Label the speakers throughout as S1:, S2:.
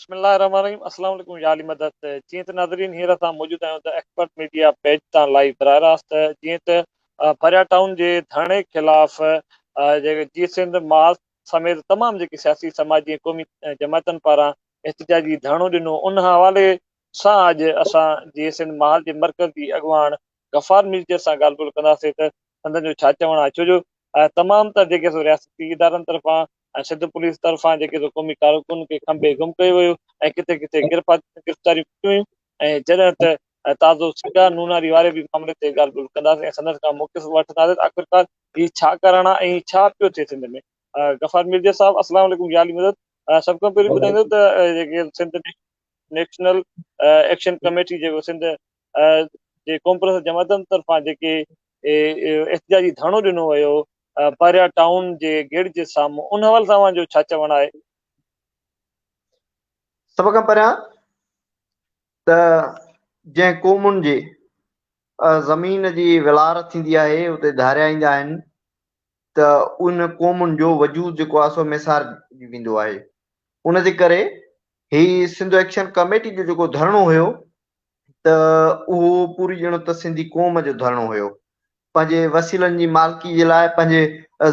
S1: बिस्मिल्लाहिर्रहमानिर्रहीम। अस्सलाम वालेकुम या अली मदद। जीअं त नाज़रीन हींअर असां मौजूदु आहियूं त एक्सपर्ट मीडिया पेज तां लाइव बराह रास्त जीअं त परिया टाउन जे धरणे ख़िलाफ़ जेके जीअं सिंध माल समेत तमामु जेके सियासी समाजी ऐं क़ौमी जमातनि पारां एहतिजाजी धरणो ॾिनो, उन हवाले सां अॼु असां जीअं सिंध माल जे मर्कज़ी अॻवान गफ़ार मिर्ज़ा सां ॻाल्हि ॿोल कंदासीं त संदनि जो छा चवणु आहे। छो जो तमामु त जेके रियासती इदारनि तरफ़ां ऐं सिंध पुलिस तरफ़ां जेके क़ौमी कारकुन खे खंभे गुम कयो वियो ऐं किथे किथे गिरफ़्तारियूं कयूं ऐं जॾहिं त ताज़ो सिका नूनारी वारे बि मामले ते ॻाल्हि ॿोल कंदासीं ऐं संदसि खां मुख़्तलिफ़ वठंदासीं आख़िरकार हीउ छा करणु आहे ऐं छा पियो थिए सिंध में। गफ़ार मिर्ज़ा साहिबु अस्सलाम वालेकुम या अली मदद। सभ खां पहिरीं ॿुधाईंदो त जेके सिंध नेशनल एक्शन कमेटी जेको सिंध जे कॉन्फ्रेंस जमातनि तरफ़ां जेके एहतिजाजी धरणो ॾिनो वियो परिया टाउन जे गेट जे साम्हूं, उन हवाले सां तव्हांजो छा चवणु आहे?
S2: सभ खां पहिरियां त जंहिं क़ौमुनि जे ज़मीन जी विलार थींदी आहे उते धारियाईंदा आहिनि त उन क़ौमुनि जो वजूद जेको आहे सो मिसार वेंदो आहे। उन जे करे ही सिंध एक्शन कमेटी जो जेको धरणो हुयो त उहो पूरी ॼणो त सिंधी क़ौम जो धरणो हुयो, पंहिंजे वसीलनि जी मालिकी जे लाइ, पंहिंजे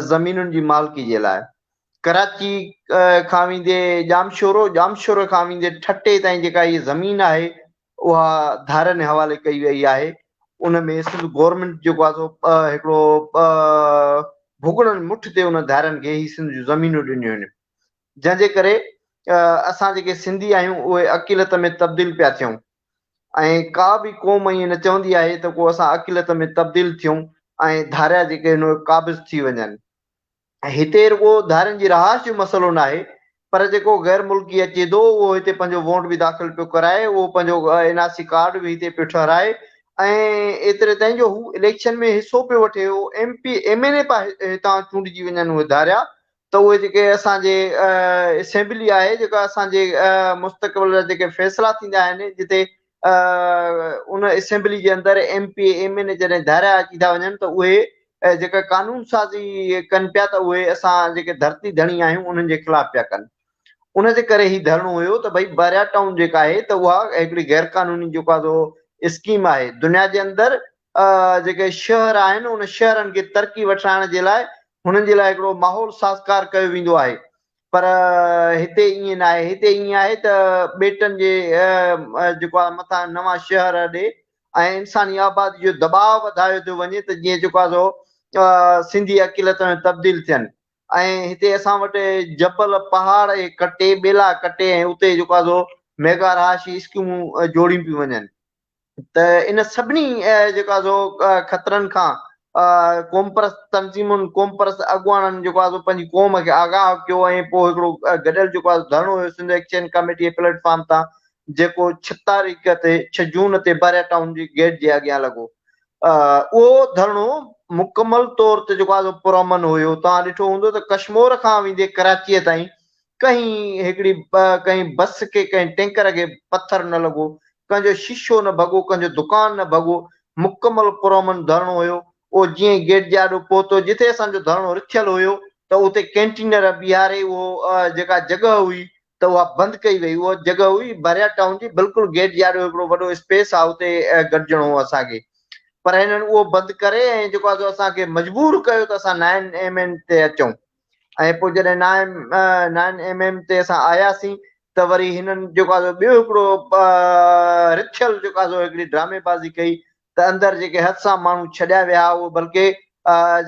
S2: ज़मीनुनि जी मालिकी जे लाइ। कराची खां वेंदे जामशोरो खां वेंदे ठटे ताईं जेका इहा ज़मीन आहे उहा धारनि हवाले कई वई आहे। उन में सिंध गवर्नमेंट जेको आहे सो हिकिड़ो भुॻड़नि मुठ ते उन धारनि खे ही सिंध जूं ज़मीनूं ॾिनियूं आहिनि, जंहिंजे करे असां जेके सिंधी आहियूं उहे अक़िलत में तब्दील पिया थियूं ऐं का बि क़ौम ईअं न चवंदी आहे त को असां अक़िलत में तब्दील थियूं ऐं धारिया जेके हिन क़ाबिज़ थी वञनि। हिते रुॻो धारियुनि जी रहाश जो मसइलो न आहे, पर जेको गैर मुल्की अचे थो उहो हिते पंहिंजो वोट बि दाख़िल पियो कराए, उहो पंहिंजो एनआरसी कार्ड बि हिते पियो ठाराए ऐं एतिरे ताईं जो हू इलेक्शन में हिसो पियो वठे। एमपी एमएलए हितां चूंडिजी वञनि उहे धारिया, त उहे जेके असांजे असेंबली आहे जेका असांजे मुस्तक़बिल जा जेके फ़ैसिला थींदा आहिनि, जिते उन असेंबली जे अंदरि एमपी एमएलए जॾहिं धारिया अची था वञनि त उहे जेका कानून साज़ी कनि पिया त उहे असां जेके धरती धणी आहियूं उन्हनि जे ख़िलाफ़ पिया कनि। उन जे करे ही धरणो हुयो त भई परिया टाउन जेका आहे त उहा हिकिड़ी गैर कानूनी जेको आहे स्कीम आहे। दुनिया जे अंदरि जेके शहर आहिनि उन शहरनि खे तरक़ी वठाइण जे लाइ हुननि जे लाइ हिकिड़ो माहौल साज़गार कयो वेंदो आहे, पर हिते ईअं न आहे। हिते ईअं आहे त ॿेटनि जे जेको आहे मथां नवां शहर ॾे ऐं इंसानी आबादी जो दॿाउ वधायो थो वञे त जीअं जेको आहे सो सिंधी अक़िलत में तब्दील थियनि। ऐं हिते असां वटि जबल पहाड़ कटे ॿेला कटे ऐं उते जेको आहे सो मेगा रहाशी स्कीमूं जोड़ियूं पियूं वञनि। त इन सभिनी जेको आहे सो ख़तरनि खां क़ौमपरस्त तंज़ीमुनि क़ौमपरस्त अॻुवाननि जेको आहे सो पंहिंजी क़ौम खे आगाह कयो ऐं पोइ हिकिड़ो गॾियल जेको आहे धरणो हुयो सिंध एक्शन कमेटी जे प्लेटफॉर्म तां, जेको 6 तारीख़ ते 6 जून ते परिया टाउन जी गेट जे अॻियां लॻो। उहो धरणो मुकमल तौर ते जेको आहे पुरअमन हुयो। तव्हां ॾिठो हूंदो त कश्मीर खां वेंदे कराचीअ ताईं कहीं हिकिड़ी कहीं बस खे कंहिं टैंकर खे पथर न लॻो, कंहिंजो शीशो न भॻो, कंहिंजो दुकान न भॻो, मुकमल पुरअमन धरणो हुयो। उहो जीअं गेट जे आॾो पहुतो, जिथे असांजो धरणो रिथियल हुयो त उते कैंटीनर बीहारे उहो जेका जॻह हुई त उहा बंदि कई वई। उहा जॻह हुई परिया टाउन जी बिल्कुलु गेट जे आॾो हिकिड़ो वॾो स्पेस आहे, उते गॾिजणो हो असांखे, पर हिननि उहो बंदि करे ऐं जेको आहे असांखे मजबूर कयो त असां 9mm ते अचूं। ऐं पोइ जॾहिं 9mm ते असां आयासीं त वरी हिननि जेको आहे ॿियो हिकिड़ो रिथियल जेको आहे हिकिड़ी ड्रामेबाज़ी कई त अंदरि जेके हद सां माण्हू छॾिया विया। उहो बल्कि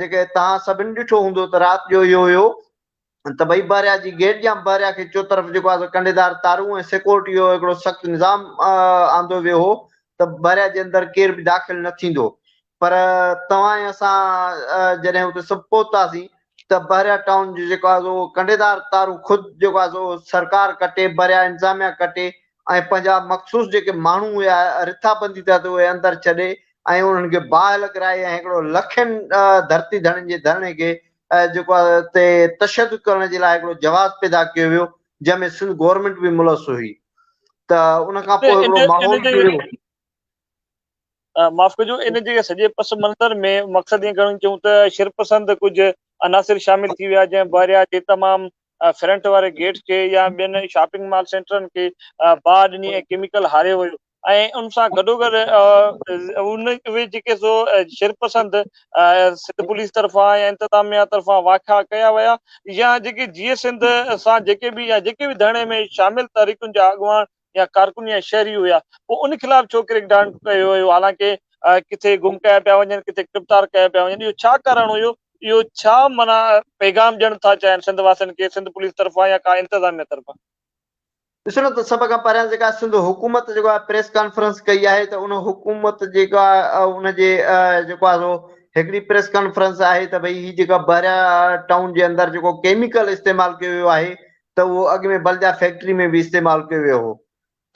S2: जेके तव्हां सभिनि ॾिठो हूंदो त राति जो इहो हुयो त भई परिया जी गेट जा परिया खे चोतरफ़ जेको आहे कंडेदार तारूं ऐं सिक्योरिटी जो हिकिड़ो सख़्तु निज़ाम आंदो वियो हो त परिया जे अंदरि केर बि दाख़िल न थींदो। पर तव्हां ऐं असां जॾहिं हुते सभु पहुतासीं त परिया टाउन जो जेको आहे उहो कंडेदार तारूं ख़ुदि जेको आहे सो सरकार कटे, परिया इंतिज़ामिया कटे ऐं पंहिंजा मख़सूस जेके माण्हू हुया रिथाबंदी था त उहे अंदरि छॾे ऐं उन्हनि खे बाहि लॻराए ऐं हिकिड़ो लखनि धरती धड़नि जे धरणे खे जेको आहे हिते तशदुद करण जे लाइ हिकिड़ो जवाब पैदा कयो वियो, जंहिंमें सिंध गवर्नमेंट बि मुलस हुई। त उन खां पोइ हिकिड़ो माहौल
S1: माफ़ कजो, इन जे सॼे पस मंज़र में मक़सदु ईअं करणु चऊं त शिरपसंद कुझु अनासिर शामिल थी विया, जंहिं परिया जे तमामु फ्रंट वारे गेट खे या ॿियनि शॉपिंग मॉल सेंटरनि खे बाहि ॾिनी ऐं केमिकल हारियो हुयो ऐं उन सां गॾोगॾु उहे जेके सो शिरपसंद सिंध पुलिस तरफ़ां या इंतिज़ामिया तरफ़ां वाक़िआ कया विया या जेके जीअं सिंध सां जेके बि धरणे में शामिल तरीक़ुनि जा अॻुवान या कारकुन या शहरी हुया पोइ उन ख़िलाफ़ छो किरदार कयो हुयो हालांकि किथे गुम कया पिया वञनि किथे गिरफ़्तार कया पिया वञनि इहो छा कारणु हुयो इहो छा माना पैगाम ॾियणु था चाहिनि सिंध वासियुनि खे सिंध पुलिस तरफ़ां या का इंतिज़ामिया तरफ़ां
S2: ॾिसो न त सभ खां पहिरियां जेका सिंध हुकूमत जेको आहे प्रेस कॉन्फ्रेंस कई आहे त उन हुकूमत जेका उनजे जेको आहे सो हिकिड़ी प्रेस कॉन्फ्रेंस आहे त भई ही जेका बहरिया टाउन जे अंदरि जेको केमिकल इस्तेमालु कयो वियो आहे त उहो अॻु में बल्दिया फैक्ट्री में बि इस्तेमालु कयो वियो हो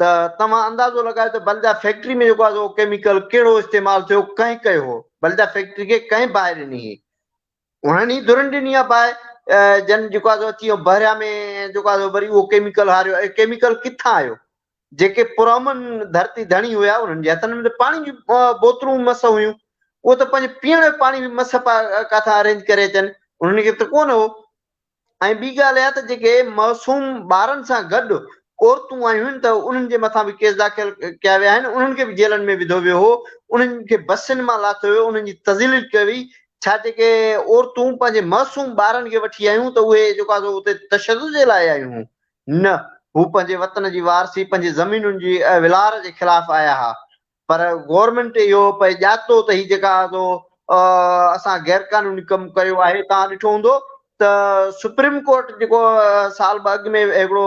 S2: त तव्हां अंदाज़ो लॻायो त बल्दिया फैक्ट्री में जेको आहे सो केमिकल कहिड़ो इस्तेमालु थियो कंहिं कयो हो बल्दिया फैक्ट्री खे कंहिं बाहि ॾिनी हुई उन्हनि ई धुरनि ॾिनी आहे बाहि जन जेको आहे अची वियो बहरिया में जेको आहे वरी उहो केमिकल हारियो ऐं केमिकल किथां आयो जेके पुरमन धरती धणी हुया उन्हनि जे हथनि में त पाणी जी बोतलूं मस हुयूं उहो त पंहिंजे पीअण जो पाणी बि मस किथां अरेंज करे अचनि उन्हनि खे त कोन हो ऐं ॿी ॻाल्हि इहा त जेके मासूम ॿारनि सां गॾु औरतूं आयूं आहिनि त उन्हनि जे मथां बि केस दाख़िल कया विया आहिनि उन्हनि खे बि जेलनि में विधो वियो हो उन्हनि खे बसियुनि मां लाथो वियो उन्हनि जी तज़लील कई वई छा जेके औरतूं पंहिंजे मासूम ॿारनि खे वठी आयूं त उहे जेको आहे उते तशदुद जे लाइ आयूं न हू पंहिंजे वतन जी वारसी पंहिंजी ज़मीनुनि जी विलार जे ख़िलाफ़ आया हुआ पर गवर्नमेंट इहो भई ॼातो त ही जेका असां गैर कानूनी कमु कयो आहे तव्हां ॾिठो हूंदो त सुप्रीम कोर्ट जेको साल अॻु में हिकिड़ो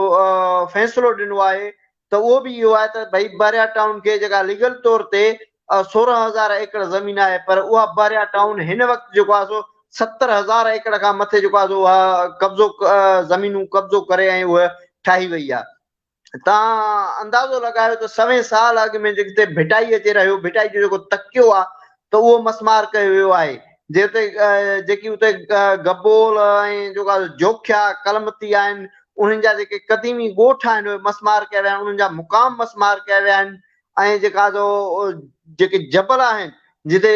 S2: फ़ैसिलो ॾिनो आहे त उहो बि इहो आहे त भई बहरिया टाउन खे जेका लीगल तौर ते 16,000 एकड़ ज़मीन आहे पर उहा बहरिया टाउन हिन वक़्तु जेको आहे सो 70,000 एकड़ खां मथे जेको आहे उहा कब्ज़ो ज़मीनूं कब्ज़ो करे ऐं उहा ठाही वई आहे तव्हां अंदाज़ो लॻायो त 100 साल अॻु में जिते भिटाई अचे रहियो भिटाई जो जेको तकियो आहे त उहो मसमार कयो वियो आहे जिते जेकी उते गबोल ऐं जेका जोखिया कलमती आहिनि उन्हनि जा जेके क़दीमी ॻोठ आहिनि उहे मसमार कया विया आहिनि उन्हनि जा मुक़ाम मसमार कया विया आहिनि ऐं जेका जेके जबल आहिनि जिते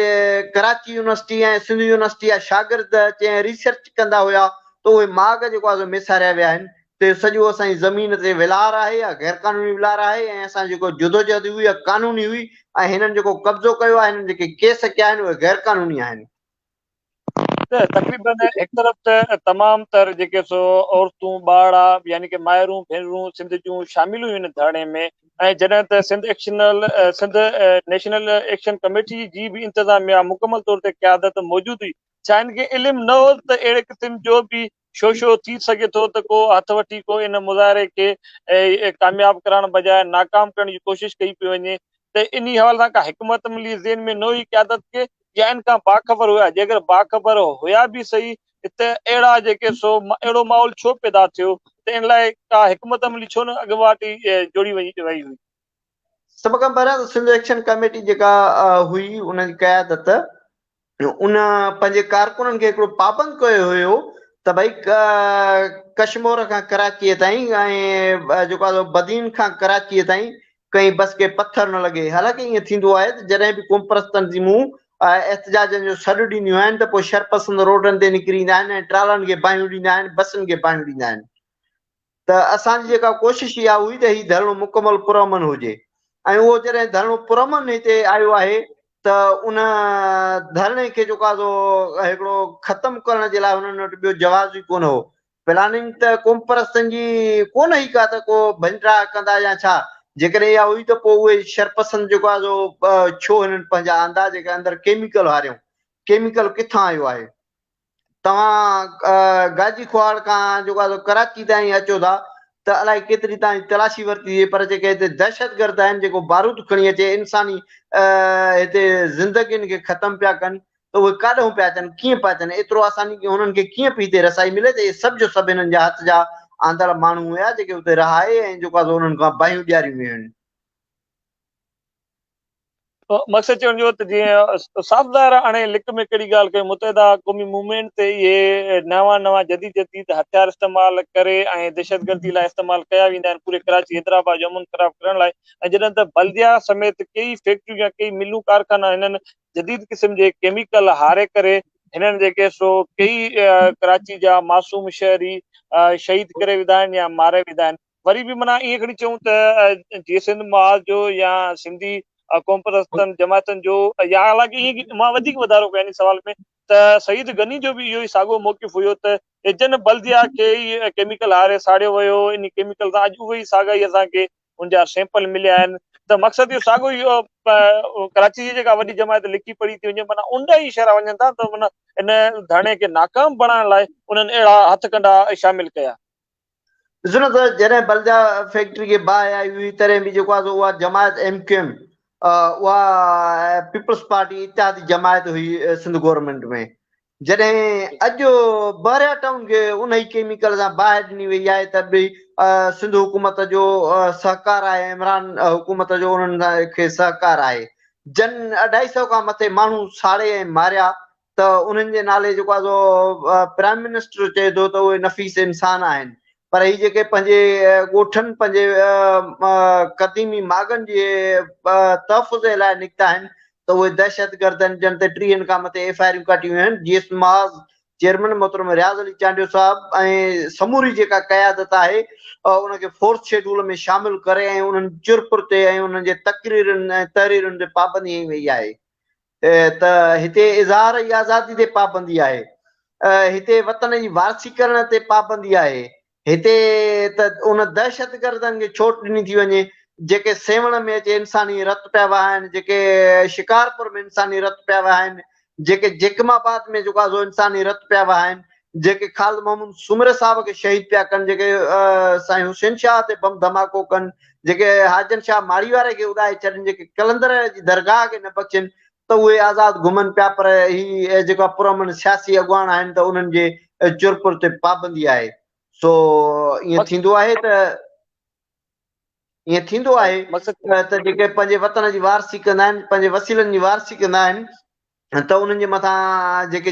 S2: कराची यूनिवर्सिटी ऐं सिंध यूनिवर्सिटी जा शागिर्द अचे रिसर्च कंदा हुया त उहे माग जेको आहे मिसारिया विया आहिनि ते सॼो असांजी ज़मीन ते विलार आहे या गैर कानूनी विलार आहे ऐं असां जेको जुदोजहद हुई कानूनी हुई ऐं हिननि जेको कब्ज़ो कयो आहे हिननि जेके केस कया आहिनि उहे गैर कानूनी आहिनि
S1: त तक़रीबन हिकु तरफ़ त तमामु तर जेके सो औरतूं ॿार यानी कि माइरूं भेनरूं सिंध जूं शामिल हुयूं आहिनि धरणे में ऐं जॾहिं त सिंध नेशनल एक्शन कमेटी जी बि इंतिज़ामिया मुकमल तौर ते क़यादत मौजूदु हुई छा हिन खे इल्मु न हो त अहिड़े क़िस्म जो बि शो थी सघे थो त को हथ वठी को इन मुज़ाहिरे खे कामयाबु करण बजाए नाकाम करण जी कोशिशि कई पई वञे त इन हवाले सां का हिकमत मिली ज़हन में न हुई क़यादत खे या इन खां बाख़बर हुया जेकर बाख़बर हुया बि सही त अहिड़ा जेके सो अहिड़ो माहौल छो पैदा थियो त इन लाइ का हिकमत अमली छो न अॻुवाट जोड़ी वई हुई
S2: सभ खां पहिरियां त सिंध एक्शन कमेटी जेका हुई उनजी क़यादत उन पंहिंजे कारकुननि खे हिकिड़ो पाबंद कयो हुयो त भई कश्मीर खां कराचीअ ताईं ऐं जेको आहे बदीन खां कराचीअ ताईं कहीं बस खे पथर न लॻे हालांकि ईअं थींदो आहे त जॾहिं बि कोमप्रस्त तंज़ीमूं एहतजाजनि जो सॾु ॾींदियूं आहिनि त पोइ शरपसंद रोडनि ते निकिरी ईंदा आहिनि ऐं ट्रालनि खे बाहियूं ॾींदा आहिनि बसियुनि खे बाहियूं ॾींदा आहिनि त असांजी जेका कोशिशि इहा हुई त हीउ धरणो मुकमल पुरअमन हुजे ऐं उहो जॾहिं धरणो पुरअमन हिते आयो आहे त उन धरणे खे जेको आहे हिकिड़ो ख़तमु करण जे लाइ हुननि वटि ॿियो जवाज़ ई कोन हो प्लानिंग त कोमप्रस्तनि जी कोन हुई का त को भंजरा कंदा या छा जेकॾहिं इहा हुई त पोइ उहे शरपसंद जेको आहे छो हिननि पंहिंजा आंदा जेके अंदरि केमिकल हारियूं केमिकल किथां आयो आहे तव्हां गाजी खुआड़ खां जेको आहे कराची ताईं अचो था त अलाए केतिरी तव्हांजी तलाशी वरिती पर जेके हिते दहशतगर्द आहिनि जेको बारूद खणी अचे इंसानी हिते ज़िंदगियुनि खे ख़तमु पिया कनि त उहे काॾों पिया अचनि कीअं पिया अचनि एतिरो आसानी हुननि खे कीअं पई हिते रसाई मिले त इहे सभु जो सभु हिननि जा हथ जा आंदड़ माण्हू हुया जेके हुते रहाए ऐं जेको आहे हुननि खां बाहियूं ॾियारियूं हुयूं आहिनि
S1: मक़सदु चवण जो त जीअं साफ़ ज़ाहिर हाणे लिक में कहिड़ी ॻाल्हि कई मुतहिदा क़ौमी मूवमेंट ते इहे नवां जदीद हथियार इस्तेमालु करे ऐं दहशतगर्दी लाइ इस्तेमालु कया वेंदा आहिनि पूरे कराची हैदराबाद जो अमन ख़राब करण लाइ ऐं जॾहिं त बल्दिया समेत कई फैक्ट्रियूं या कई मिलूं कारखाना हिननि जदीद क़िस्म जे केमिकल हारे करे हिननि जेके सो कई कराची जा मासूम शहरी शहीद करे विधा आहिनि या मारे विधा आहिनि। वरी बि माना ईअं खणी चऊं त जीअं सिंध मां जो या सिंधी क़ौम परस्तनि जमातनि जो या हालांकि ईअं की मां वधीक वधारो कयां इन सवाल में त शहीद गनी जो बि इहो ई साॻियो मौक़िफ़ हुयो त जन बल्दिया खे ई केमिकल हारे साड़ियो वियो, इन केमिकल सां अॼु उहे ई साॻा ई असांखे उनजा सैंपल मिलिया आहिनि। त मक़सदु इहो साॻियो इहो कराची जी जेका वॾी जमायत लिखी पढ़ी थी वञे माना उन ई इशारा वञनि था त माना इन धरणे खे नाकाम बणाइण लाइ उन्हनि अहिड़ा हथ कंडा शामिल कया।
S2: ॾिसो न त जॾहिं बल्दिया फैक्ट्री खे बाहि आई हुई तॾहिं बि जेको आहे उहा जमायत MQM उहा पीपल्स पार्टी इत्यादि जमायत हुई सिंध गवर्नमेंट में। जॾहिं अॼु बहरिया टाउन खे उन ई केमिकल सां बाहि ॾिनी वई आहे त बि सिंध हुकूमत जो सहकार आहे, इमरान हुकूमत जो उन्हनि खे सहकार आहे। जन 250 खां मथे माण्हू साड़े ऐं मारिया त उन्हनि जे नाले जेको आहे प्राइम मिनिस्टर चए थो त उहे नफ़ीस इंसान आहिनि, पर ही जेके पंहिंजे ॻोठनि पंहिंजे क़दीमी माॻनि जे तहफ़ुज़ लाइ निकिता आहिनि त उहे दहशतगर्द आहिनि जिन ते 30 खां मथे FIR कटियूं आहिनि। GS महाज़ चेयरमैन मोहतरम रियाज़ अली चांडियो साहब ऐं समूरी जेका क़यादत आहे उनखे फोर्थ शेड्यूल में शामिल करे ऐं उन्हनि चुरपुर ते ऐं उन्हनि जे तक़रीरुनि ऐं तहरीरुनि ते पाबंदी हई वई आहे। त हिते इज़हार जी आज़ादी ते पाबंदी आहे, हिते वतन जी वारसी करण ते पाबंदी आहे, हिते त उन दहशतगर्दनि खे छो ॾिनी थी वञे जेके सेवण में अचे इंसानी रत पिया वहाइनि, जेके शिकारपुर में इंसानी रत पिया वहाइनि, जेके जेकमाबाद में जेको आहे इंसानी रत पिया वहाइनि, जेके ख़ालिद मोहम्मद सुमरे साहब खे शहीद पिया कनि, जेके साईं हुसैन शाह ते बम धमाको कनि, जेके हाजन शाह माड़ी वारे खे उॾाए छॾनि, जेके कलंदर जी दरगाह खे न बचनि, त उहे आज़ाद घुमनि पिया। पर ही जेका पुरअमन सियासी अॻुवान आहिनि त उन्हनि जे चुरपुर ते पाबंदी आहे। सो ईअं थींदो आहे त जेके पंहिंजे वतन जी वारसी कंदा आहिनि, पंहिंजे वसीलनि जी वारसी कंदा आहिनि त उन्हनि जे मथां जेके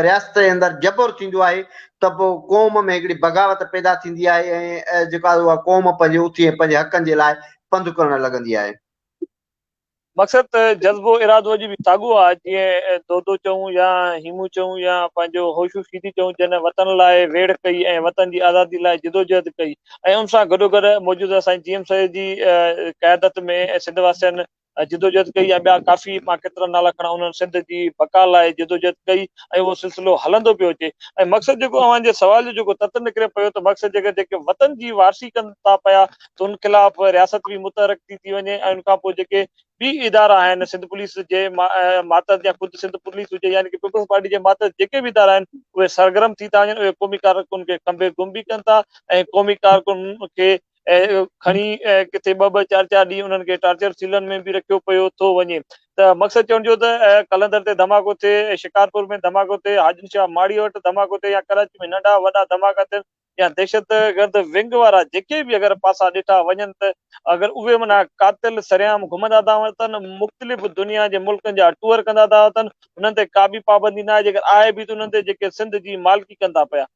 S2: रियासत जे अंदरि जबर थींदो आहे त पोइ क़ौम में हिकिड़ी बग़ावत पैदा थींदी आहे ऐं जेका उहा क़ौम पंहिंजे उथी ऐं पंहिंजे हक़नि जे लाइ पंधु करणु लॻंदी आहे।
S1: मक़सदु जज़्बो इरादो अॼु बि साॻियो आहे, जीअं दोदो चऊं या हीमू चऊं या पंहिंजो होशू शीदी चऊं, जन वतन लाइ वेड़ कई ऐं वतन जी आज़ादी लाइ जिदोजहद कई ऐं उन सां गॾोगॾु मौजूदा साईं GM साहिब जी क़यादत में सिंध वासियुनि जिदोजहद कई ऐं ॿिया काफ़ी मां केतिरा नाला खणा, उन्हनि सिंध जी बका लाइ जिदोजहद कई ऐं उहो सिलसिलो हलंदो पियो अचे। ऐं मक़सदु जेको अव्हांजे सुवाल जो जेको तत निकिरे पियो त मक़सदु जेके वतन जी वारसी कनि था पिया त उन ख़िलाफ़ रियासत बि मुतहरक थी वञे ऐं उनखां पोइ जेके ॿी इदारा आहिनि, सिंध पुलिस जे मातहत या ख़ुदि सिंध पुलिस हुजे यानी कि पीपल्स पार्टी जे मातहत जेके बि इदारा आहिनि उहे सरगर्म थी था वञनि, उहे क़ौमी कारकुन खे खंभे गुम बि कनि था ऐं क़ौमी कारकुन खे खणी किथे 2-2 4-4 ॾींहं उन्हनि खे टार्चर सीलनि में बि रखियो पियो थो वञे। त मक़सदु चवण जो त कलंदर ते धमाको थिए, शिकारपुर में धमाको थिए, हाजिन शाह माड़ी वटि धमाको थिए या कराची में नंढा वॾा धमाका थियनि या दहशतगर्द विंग वारा जेके बि अगरि पासा ॾिठा वञनि त अगरि उहे माना कातिल सरेआम घुमंदा था वञनि, मुख़्तलिफ़ दुनिया जे मुल्कनि जा टूर कंदा था वञनि, हुननि ते का बि पाबंदी न आहे, जेकर आहे बि त उन्हनि ते जेके सिंध जी मालिकी कनि था पिया।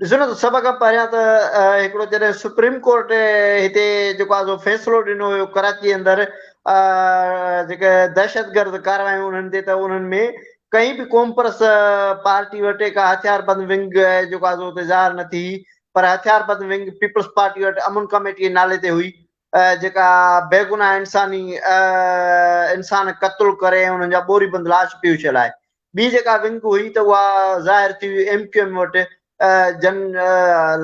S2: ॾिसो न त सभ खां पहिरियां त हिकिड़ो जॾहिं सुप्रीम कोर्ट हिते जेको आहे फ़ैसिलो ॾिनो हुयो कराची अंदरि जेके दहशतगर्द कारवायूं उन्हनि ते, त उन्हनि में कई बि क़ौम परस्त पार्टी वटि का हथियारबंद विंग जेको आहे हुते ज़ाहिर न थी, पर हथियारबंद विंग पीपल्स पार्टी वटि अमन कमेटी जे नाले ते हुई, जेका बेगुनाह इंसान क़तल करे उन्हनि जा ॿोरी बंद लाश पई उछलाए। ॿी जेका विंग हुई त उहा ज़ाहिर थी हुई MQM वटि, जन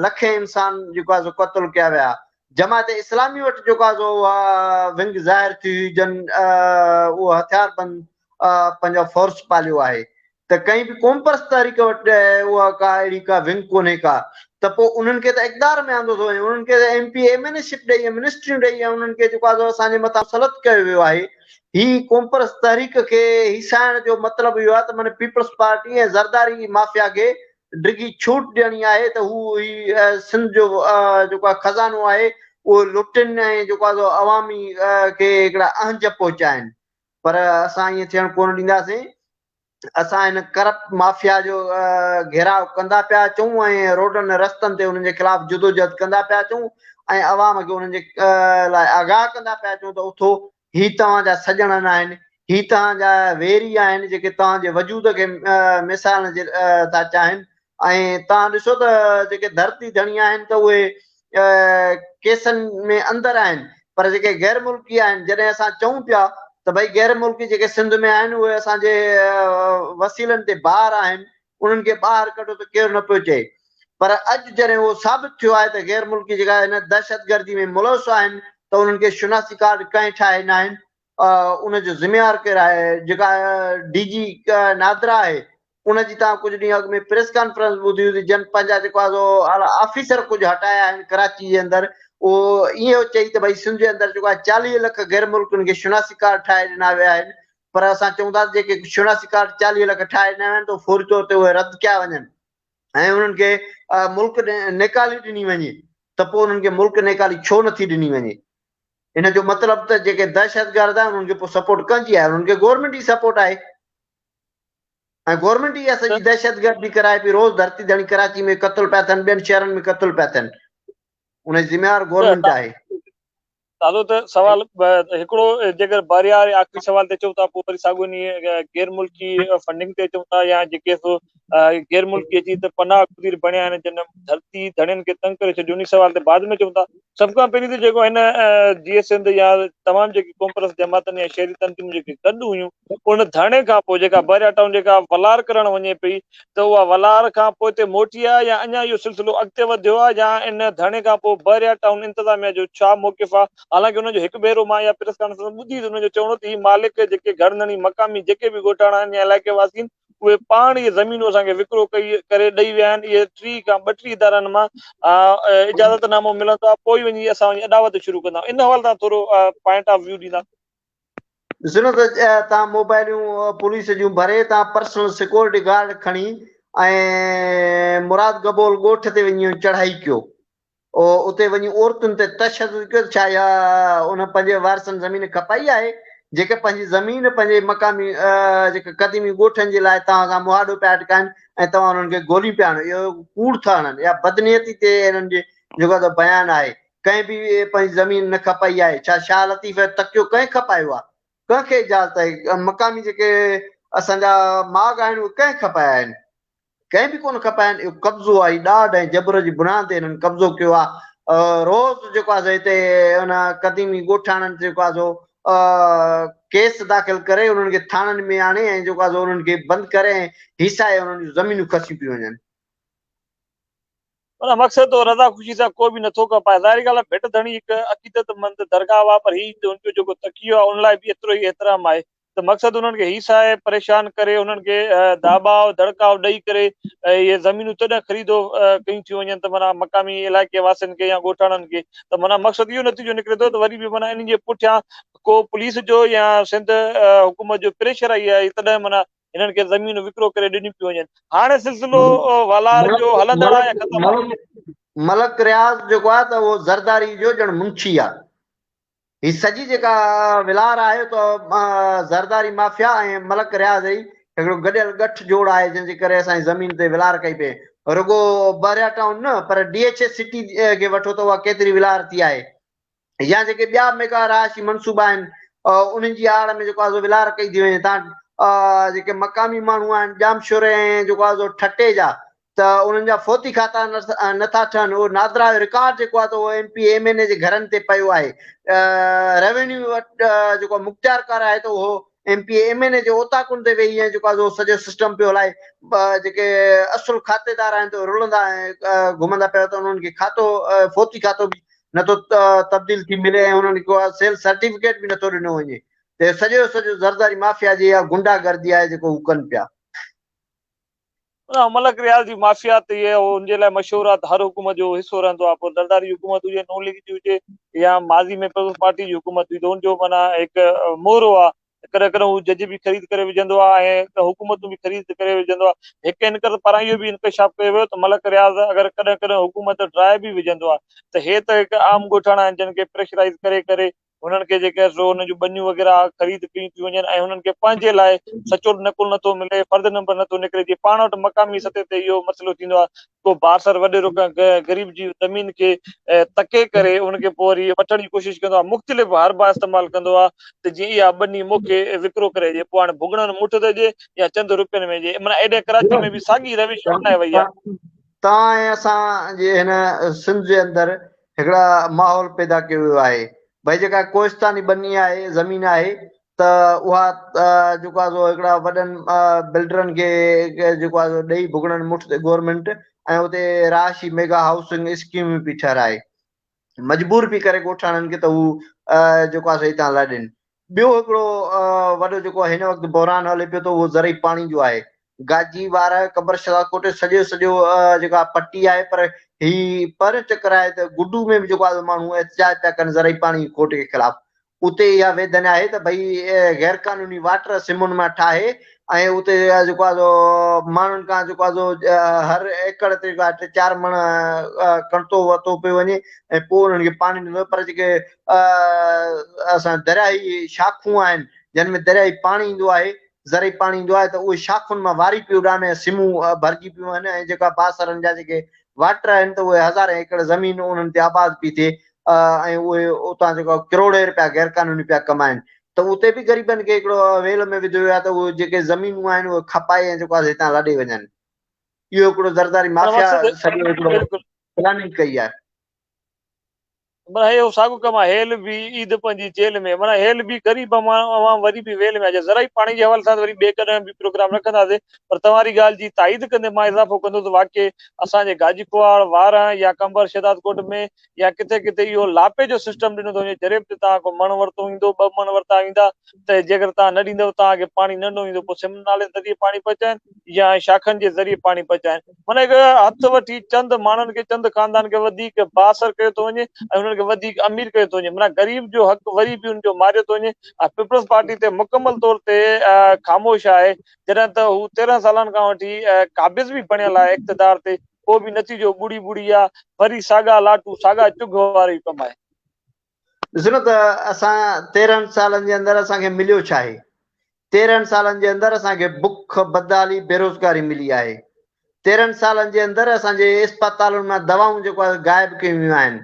S2: लखे इंसान जेको आहे क़तल कया विया। जमात इस्लामी वटि जेको आहे उहा विंग ज़ाहिर थी हुई, जन उहो हथियारबंद पंहिंजो फोर्स पालियो आहे। त कंहिं बि क़ौम परस्त तहरीक वटि उहा का अहिड़ी का विंग कोन्हे का, त पोइ उन्हनि खे त इक़दार में आंदो थो वञे, उन्हनि खे MP MNA-शिप ॾेई मिनिस्ट्रियूं ॾेई ऐं उन्हनि खे जेको आहे असांजे मथां सलत कयो वियो आहे। ही क़ौम परस्त तहरीक खे हिसाइण जो मतिलबु इहो आहे त माना पीपल्स पार्टी ऐं ज़रदारी माफ़िया खे डिघी छूट ॾियणी आहे त हू ही सिंध जो जेको आहे खज़ानो आहे उहो लुटनि ऐं जेको आहे अवामी खे हिकिड़ा अहंज पहुचाइनि। पर असां ईअं थियणु कोन ॾींदासीं। असां हिन करप्ट माफ़िया जो घेराव कंदा पिया अचूं ऐं रोडनि रस्तनि ते हुननि जे ख़िलाफ़ जिदोजहद कंदा पिया अचूं ऐं अवाम खे हुननि जे लाइ आगाह कंदा पिया अचूं त उथो, ही तव्हांजा सॼण न आहिनि, ही तव्हांजा वेरी आहिनि जेके तव्हांजे वजूद खे मिसाइण जे था चाहिनि। ऐं तव्हां ॾिसो त जेके धरती धणी आहिनि त उहे केसनि में अंदरि आहिनि, पर जेके गैर मुल्की आहिनि, जॾहिं असां चऊं पिया त भई गैर मुल्की जेके सिंध में आहिनि उहे असांजे वसीलनि ते ॿार आहिनि, उन्हनि खे ॿाहिरि कढो त केरु न पियो चए। पर अॼु जॾहिं उहो साबित थियो आहे त गैर मुल्की जेका हिन दहशतगर्दी में मुलविस आहिनि त उन्हनि खे शिनासी कार्ड कंहिं ठाहे न आहिनि। उनजो ज़िम्मेवार केरु आहे? जेका DG नादरा आहे, उनजी तव्हां कुझु ॾींहं अॻु में प्रेस कॉन्फ्रेंस ॿुधी हुई, जन पंहिंजा जेको आहे ऑफिसर कुझु हटाया आहिनि कराची जे अंदरि। उहो ईअं चई त भई सिंध जे अंदरि जेको आहे 40 लख गैर मुल्कनि खे शिनासी कार्ड ठाहे ॾिना विया आहिनि, पर असां चऊं था जेके शिनासी कार्ड 40 लख ठाहे ॾिना आहिनि त फौरी तौर ते उहे रद्द कया वञनि ऐं उन्हनि खे मुल्क नेकाली ॾिनी वञे। त पोइ उन्हनि खे मुल्क नेकाली छो नथी ॾिनी वञे? इन जो मतिलबु त जेके दहशतगर्द आहिनि उन्हनि खे पोइ सपोर्ट कंदी आहे, उन्हनि खे गवर्नमेंट ई सपोर्ट आहे ऐं गवर्नमेंट ई सॼी दहशतगर्दी कराए पई। रोज़ धरती धणी कराची में क़त्ल पिया थियनि, ॿियनि शहरनि में क़त्ल पिया थियनि, उनजी ज़िम्मेवार गवर्नमेंट आहे।
S1: दादो त सवाल हिकिड़ो जेकर बारियार आख़िरी सवाल ते चऊं था, पोइ वरी साॻियो गैर मुल्की फंडिंग ते अचूं था, या जेके गैर मुल्की अची त पनाह गुज़ीर बणिया आहिनि जिन धरती धणियुनि खे तंग करे छॾियो, उन सवाल ते बाद में चऊं था। सभ खां पहिरीं त जेको हिन जीअं सिंध या तमामु जेकी कॉम्प्रेस जमातनि या शहरी तंज़ीमूं जेके गॾु हुयूं, उन धरणे खां पोइ जेका बारिया टाउन जेका वलार करणु वञे पई, त उहा वलार खां पोइ हिते मोटी आहे या अञा इहो सिलसिलो अॻिते वधियो आहे, या इन धरणे खां पोइ बारिया टाउन इंतिज़ामिया जो छा मौक़िफ़ आहे? हालांकि हुनजो हिकु भेरो मां या प्रेस कॉन्फ्रेंस ॿुधी, हुनजो चवणो त ही मालिक जेके घरनड़ी मक़ामी जेके बि ॻोठाणा आहिनि या इलाइक़े वासी आहिनि, उहे पाण इहे ज़मीनूं असांखे विकिरो करे ॾेई विया आहिनि। इहे 3 खां 32 इदारनि मां इजाज़तनामो मिलंदो आहे, पोइ वञी असां अॾावत शुरू कंदा। इन हवाले तां थोरो पॉइंट ऑफ व्यू ॾींदा।
S2: ॾिसो न त तव्हां मोबाइलियूं पुलिस जूं भरे तव्हां पर्सनल सिक्योरिटी गार्ड खणी ऐं मुराद गबोल ॻोठ ते वञी चढ़ाई कयो, उते वञी औरतुनि ते तशदुद कयो। छा या उन पंहिंजे वारसनि ज़मीन खपाई आहे? जेके पंहिंजी ज़मीन पंहिंजे मक़ामी जेके क़दीमी ॻोठनि जे लाइ तव्हां सां मुआदो पिया अटकाइनि ऐं तव्हां हुननि खे गोली पिया हणो, इहो कूड़ था हणनि या बदनियती ते हिननि जे जेको आहे बयानु आहे। कंहिं बि पंहिंजी ज़मीन न खपाई आहे। छा शाह लतीफ़ तकियो कंहिं खपायो आहे? कंहिंखे इजाज़त आहे? मक़ामी जेके असांजा माग आहिनि उहे कंहिं खपाया आहिनि? कंहिं बि कोन खपाइनि। इहो कब्ज़ो आहे, ॾाढ ऐं जबर जी बुनियाद ते हिननि कब्ज़ो कयो आहे। रोज़ जेको आहे हिते हुन क़दीमी ॻोठाणनि जेको आहे केस दाख़िल करे उन्हनि खे थाणनि में आणे ऐं जेको आहे उन्हनि खे बंदि करे ऐं हिसाए उन्हनि जूं ज़मीनूं खसी पियूं वञनि।
S1: पर मक़सदु तो रज़ा ख़ुशी सां को बि नथो कपाए। ज़ाहिर ॻाल्हि आहे, भेट धणी हिकु अक़ीदतमंद दरगाह आहे, पर ही उनजो जेको तकियो आहे उन लाइ बि एतिरो ई एतिराम आहे। त मक़सदु उन्हनि खे हीअ आहे परेशान करे, उन्हनि खे दाबाव धड़काव ॾेई करे इहे ज़मीनूं तॾहिं ख़रीदो कयूं थियूं वञनि त माना मक़ामी इलाइक़े वासियुनि खे या ॻोठाणनि खे, त माना मक़सदु इहो नतीजो निकिरे थो त वरी बि माना इन जे पुठियां को पुलिस जो या सिंध हुकूमत जो प्रेशर आई आहे, तॾहिं माना हिननि खे ज़मीन विकिरो करे ॾिनी पियूं वञनि। हाणे सिलसिलो वलार जो हलंदड़ आहे या ख़तम आहे?
S2: मलक रियाज़ जेको आहे त उहो ज़रदारी जो ॼण मुंशी आहे। ही सॼी जेका विलार आहे त ज़रदारी माफ़िया ऐं मलक रियाज़ जी हिकिड़ो गॾियल ॻठ जोड़ आहे, जंहिंजे करे असांजी ज़मीन ते विलार कई पई। रुॻो बारिया टाउन न, पर DHS सिटी खे वठो त उहा केतिरी विलार थी आहे, या जेके ॿिया मेगा रहायशी मनसूबा आहिनि उन्हनि जी आड़ में जेको आहे विलार कई थी वञे। तव्हां जेके मक़ामी माण्हू आहिनि जामशोर ऐं जेको आहे ठटे जा, त उन्हनि जा फोती खाता नथा ठहनि। उहो नादरा जो रिकॉर्ड जेको आहे त उहो MP MNA जे घरनि ते पियो आहे। रेवेन्यू जेको मुख़्तियार कर आहे त उहो MP MNA जे ओताकुनि ते वेही ऐं जेको आहे सॼो सिस्टम पियो हलाए। जेके असुल खातेदार आहिनि त रुलंदा ऐं घुमंदा पिया, त उन्हनि खे खातो फोती खातो बि नथो तब्दील थी मिले ऐं उन्हनि खे सेल सर्टिफिकेट बि नथो ॾिनो वञे। त सॼो सॼो ज़रदारी माफ़िया जी गुंडागर्दी आहे जेको हू कनि पिया।
S1: मलक रियाज़ जी माफ़िया त इहे हुनजे लाइ मशहूरु आहे त हर हुकूमत जो हिसो रहंदो आहे। पोइ ज़रदारी हुकूमत हुजे, नून लीग जी हुजे, या माज़ी में पीपल्स पार्टी जी हुकूमत हुई, त हुनजो माना हिकु मोहरो आहे। कॾहिं कॾहिं हू जज बि ख़रीद करे विझंदो आहे ऐं हुकूमतूं बि ख़रीद करे विझंदो आहे। हिकु इन करे पारां इहो बि इंकशाफ़ कयो वियो त मलक रियाज़ अगरि कॾहिं कॾहिं हुकूमत ड्राए बि विझंदो आहे, त हे त हिकु आम ॻोठाणा आहिनि जिन खे प्रेशराइज़ करे करे हुननि खे जेके हुन जूं बनियूं वग़ैरह ख़रीद कयूं थियूं वञनि ऐं हुननि खे पंहिंजे लाइ सचो नकुल नथो मिले, फर्द नंबर नथो निकिरे। जीअं पाण वटि मक़ामी सतह ते इहो मसइलो थींदो आहे, को बासर वॾेरो ग़रीब जी ज़मीन खे तके करे उनखे पोइ वरी वठण जी कोशिशि कंदो आहे, मुख़्तलिफ़ हरबा इस्तेमालु कंदो आहे त जीअं इहा बनी मूंखे विकिरो करे ॾिए, पोइ हाणे भुॻड़नि मुठि ते ॾिए या चंद रुपयनि में ॾिए। माना एॾे कराची में बि साॻी रविश अपनाए वई आहे।
S2: तव्हां ऐं असांजे हिन सिंध जे अंदरि हिकिड़ा माहौल पैदा कयो वियो आहे। भई जेका कोहिस्तानी बनी आहे, ज़मीन आहे, त उहा जेको आहे सो हिकिड़ा वॾनि बिल्डरनि खे जेको आहे सो ॾेई भुॻड़नि मुठि ते गवर्नमेंट ऐं उते राशी मेगा हाउसिंग स्कीम पई ठाराए, मजबूर पई करे ॻोठाणनि खे त हू जेको आहे सो हितां लाइ ॾियनि। ॿियो हिकिड़ो वॾो जेको हिन वक़्तु बहिरान हले पियो थो, उहो ज़रई पाणी जो आहे। गाजी वार कबर शला कोटे सॼो जेका पटी आहे, पर ही पर चकर आहे त गुडू में बि जेको आहे माण्हू एहतजाज पिया कनि ज़रई पाणी कोटे जे ख़िलाफ़। उते इहा वेदन आहे त भई गैर कानूनी वाटर सिमुनि मां ठाहे ऐं उते जेको आहे सो माण्हुनि खां जेको आहे सो हर एकड़ ते 3-4 मण कणतो वरितो पियो वञे ऐं पोइ उन्हनि खे पाणी ॾिनो। पर जेके असां दरियाई शाखूं आहिनि जिन में दरियाई पाणी ईंदो आहे, ज़रई पाणी ईंदो आहे, त उहे शाखुनि मां वारी पियूं उॾामे, सिमूं भरिजी पियूं आहिनि ऐं जेका बासरनि जा जेके वाटर आहिनि त उहे हज़ार एकड़ ज़मीन उन्हनि ते आबाद पई थिए ऐं उहे उतां जेको किरोड़े रुपया गैर कानूनी पिया कमाइनि। त उते बि ग़रीबनि खे हिकिड़ो वेल में विधो वियो आहे त उहे जेके ज़मीनूं आहिनि उहे खपाए ऐं जेको आहे हितां लाॾे वञनि। इहो हिकिड़ो ज़रदारी
S1: पर
S2: माफ़िया
S1: मक़सदु
S2: सॼो हिकिड़ो
S1: बिल्कुलु
S2: प्लानिंग कई आहे।
S1: माना हे साॻियो कमु आहे, हेल बि ईद पंहिंजी जेल में, माना हेल बि ग़रीब अवाम वरी बि वेल में आहे। ज़रा ई पाणी जे हवाले सां वरी ॿिए कॾहिं बि प्रोग्राम रखंदासीं, पर तव्हांजी ॻाल्हि जी ताईद कंदे मां इज़ाफ़ो कंदो त वाक़ई असांजे गाजीपुर वार या कंबर शहदादकोट में या किथे किथे इहो लापे जो सिस्टम ॾिनो थो वञे। जॾहिं बि तव्हां को मण वरितो ईंदो, 2 मण वरिता ईंदा, त जेकर तव्हां न ॾींदव तव्हांखे पाणी नंढो ईंदो, पोइ सिम नाले ज़रिए पाणी पहुचाइनि या शाखनि जे ज़रिए पाणी पहुचाइनि। माना हिकु हथु वठी चंद माण्हुनि खे, चंद ख़ानदान खे वधीक बासर कयो थो वञे ऐं उन्हनि खे वधीक अमीर कयो थो वञे। माना ग़रीब जो हक़ वरी बि उनजो मारियो थो वञे। पीपल्स पार्टी ते मुकमल तौर ते ख़ामोश आहे, जॾहिं त हू 13 सालनि खां वठी क़ाबिज़ बि बणियल आहे इक़्तिदार ते, पोइ बि नतीजो ॿुड़ी ॿुड़ी आहे, वरी साॻा लाटू साॻा चुघ वारो ई कमु आहे।
S2: ॾिसो न त असां 13 सालनि जे अंदरि असांखे मिलियो छा आहे? 13 सालनि जे अंदरि असांखे बुख, बदहाली, बेरोज़गारी मिली आहे। 13 सालनि जे अंदरि असांजे इस्पतालुनि मां दवाऊं जेको आहे गाइब कयूं वियूं आहिनि।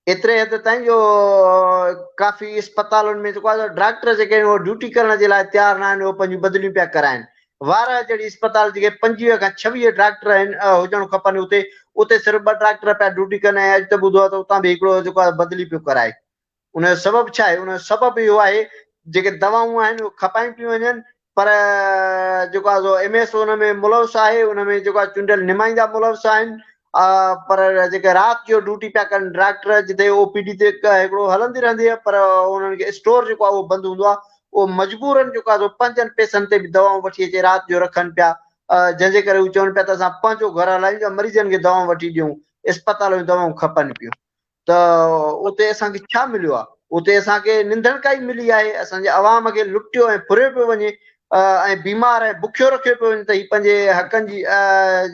S2: एतिरे हद ताईं जो काफ़ी इस्पतालुनि में जेको आहे डॉक्टर जेके आहिनि उहो ड्यूटी करण जे लाइ तयारु न आहिनि, उहो पंहिंजूं बदिलियूं पिया कराइनि। वार जहिड़ी इस्पताल जेके 25 खां 26 डॉक्टर आहिनि हुजणु खपनि, उते सिर्फ़ु 2 डॉक्टर पिया ड्यूटी कनि ऐं अॼु त ॿुधो आहे त उतां बि हिकिड़ो जेको आहे बदिली पियो कराए। उनजो सबबु छा आहे? उनजो सबबु इहो आहे जेके दवाऊं आहिनि उहे खपाइनि पियूं वञनि, पर जेको आहे सो एमएस हुन में मुलवस आहे, हुन में जेको आहे चूंडियल नुमाइंदा मुलवस आहिनि। पर जेके राति जो ड्यूटी पिया कनि डॉक्टर, जिते ओपीडी ते हिकिड़ो हलंदी रहंदी आहे, पर उन्हनि खे स्टोर जेको आहे उहो बंदि हूंदो आहे। उहो मजबूरनि जेको आहे 5 पैसनि ते बि दवाऊं वठी अचे राति जो रखनि पिया, जंहिंजे करे हू चवनि पिया त असां पंहिंजो घर हलायूं, मरीज़नि खे दवाऊं वठी ॾियूं, इस्पताल में दवाऊं खपनि पियूं। त उते असांखे छा मिलियो आहे? उते असांखे निंदणकाई मिली आहे। असांजे अवाम खे लुटियो ऐं फुरियो पियो वञे ऐं बीमार ऐं बुखियो रखियो पियो वञे त ही पंहिंजे हक़नि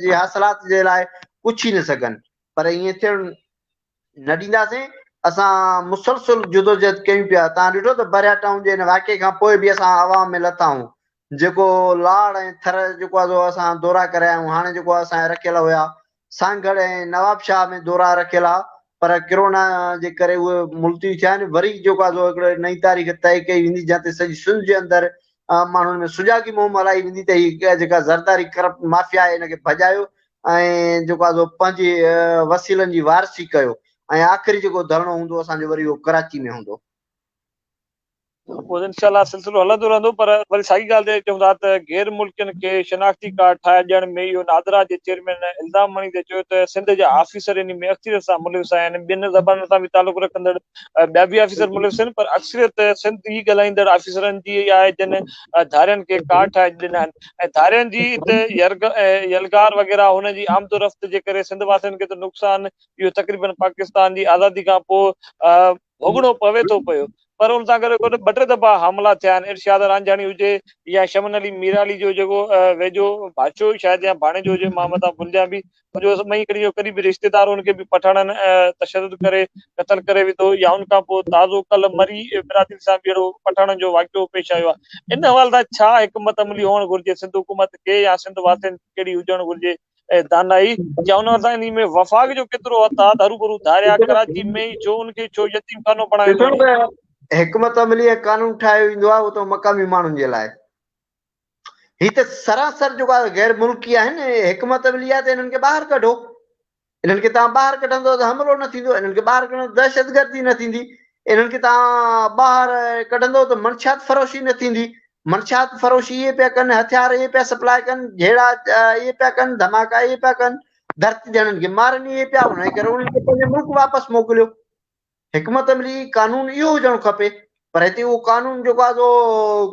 S2: जी हासिलात जे लाइ पुछी न सघनि। पर ईअं थियणु न ॾींदासीं। असां मुसलसल जुदोजहद कयूं पिया। तव्हां ॾिठो त बरिया टाउन जे हिन वाक़े खां पोइ बि असां अवाम में लथा आहियूं। जेको लाड़ ऐं थर जेको आहे असां दौरा करे आया आहियूं, हाणे जेको असांजा रखियल हुया सांगड़ ऐं नवाबशाह में दौरा रखियल आहे, पर कोरोना जे करे उहे मुल्तवी थिया आहिनि। वरी जेको आहे हिकिड़े नई तारीख़ तइ कई वेंदी, जिते सॼी सिंध जे अंदरि माण्हुनि में सुजागी मुहिम हलाई वेंदी त हीअ जेका ज़रदारी करप्ट माफ़िया आहे हिनखे भॼायो ऐं जेको आहे पंहिंजे वसीलनि जी वारसी कयो। ऐं आख़िरी जेको धरणो हूंदो असांजो वरी उहो कराची में हूंदो।
S1: पोइ इनशाला सिलसिलो हलंदो रहंदो। पर वरी साॻी ॻाल्हि ते चऊं था त गैर मुल्कियुनि खे शनाख़्ती कार्ड ठाहे ॾियण में इहो नादरा जे चेयरमैन इल्ज़ाम हणी ते चयो त सिंध जा ऑफिसर इन में अक्सरियत सां मुलविस आहिनि। ॿियनि ज़बानुनि सां बि तालुक़ रखंदड़ ॿिया बि ऑफिसर मुलविस आहिनि, पर अक्सरियत सिंध ई ॻाल्हाईंदड़ ऑफिसरनि जी आहे जिन धारियुनि खे कार्ड ठाहे ॾिना आहिनि। ऐं धारियुनि जी हिते यलगार वग़ैरह हुनजी आमदोरफ़्त जे करे सिंध वासियुनि खे त नुक़सानु इहो तक़रीबन पाकिस्तान जी आज़ादी खां पोइ भोगणो पवे थो पियो। पर उन सां गॾु ॿ टे दफ़ा हमला थिया आहिनि। इरशाद रांझाणी हुजे या शमन अली मीराली जो जेको वेझो भाषो शायदि या भाणे जो हुजे, मां मथां भुलिजां बि, जो क़रीबी रिश्तेदार हुनखे बि पठाणनि तशदुद करे क़तल करे विधो, या हुन खां पोइ ताज़ो कल्ह मरी बिरादरी सां बि अहिड़ो पठाणनि जो वाक़ियो पेश आयो आहे। इन हवाले सां छा हिकमत अमली हुअणु घुरिजे सिंध हुकूमत खे, या सिंध वासियुनि कहिड़ी हुजणु घुरिजे दानाई, या हुन सां इन में वफ़ाक़ जो केतिरो हथ आहे? हरू भरू धारिया कराची में ई छो उनखे छो यतीम खानो बणायो थो वञे?
S2: हिकमत अमली कानून ठाहियो वेंदो आहे उहो त मक़ामी माण्हुनि जे लाइ। ही त सरासर जेको आहे गैर मुल्की आहिनि। हिकमत अमली आहे त हिननि खे ॿाहिरि कढो। इन्हनि खे तव्हां ॿाहिरि कढंदो त हमलो न थींदो, इन्हनि खे ॿाहिरि कढंदो दहशतगर्दी न थींदी, इन्हनि खे तव्हां ॿाहिरि कढंदो त मनशियात फरोशी न थींदी। मनशियात फरोशी इहे पिया कनि, हथियार इहे पिया सप्लाई कनि, जहिड़ा इहे पिया कनि, धमाका इहे पिया कनि, धरती ॼणनि खे मारनि इहे पिया। हुन करे उन्हनि खे पंहिंजे मुल्क वापसि मोकिलियो। हिकमत अमली कानून इहो हुजणु खपे, पर हिते उहो कानून जेको आहे सो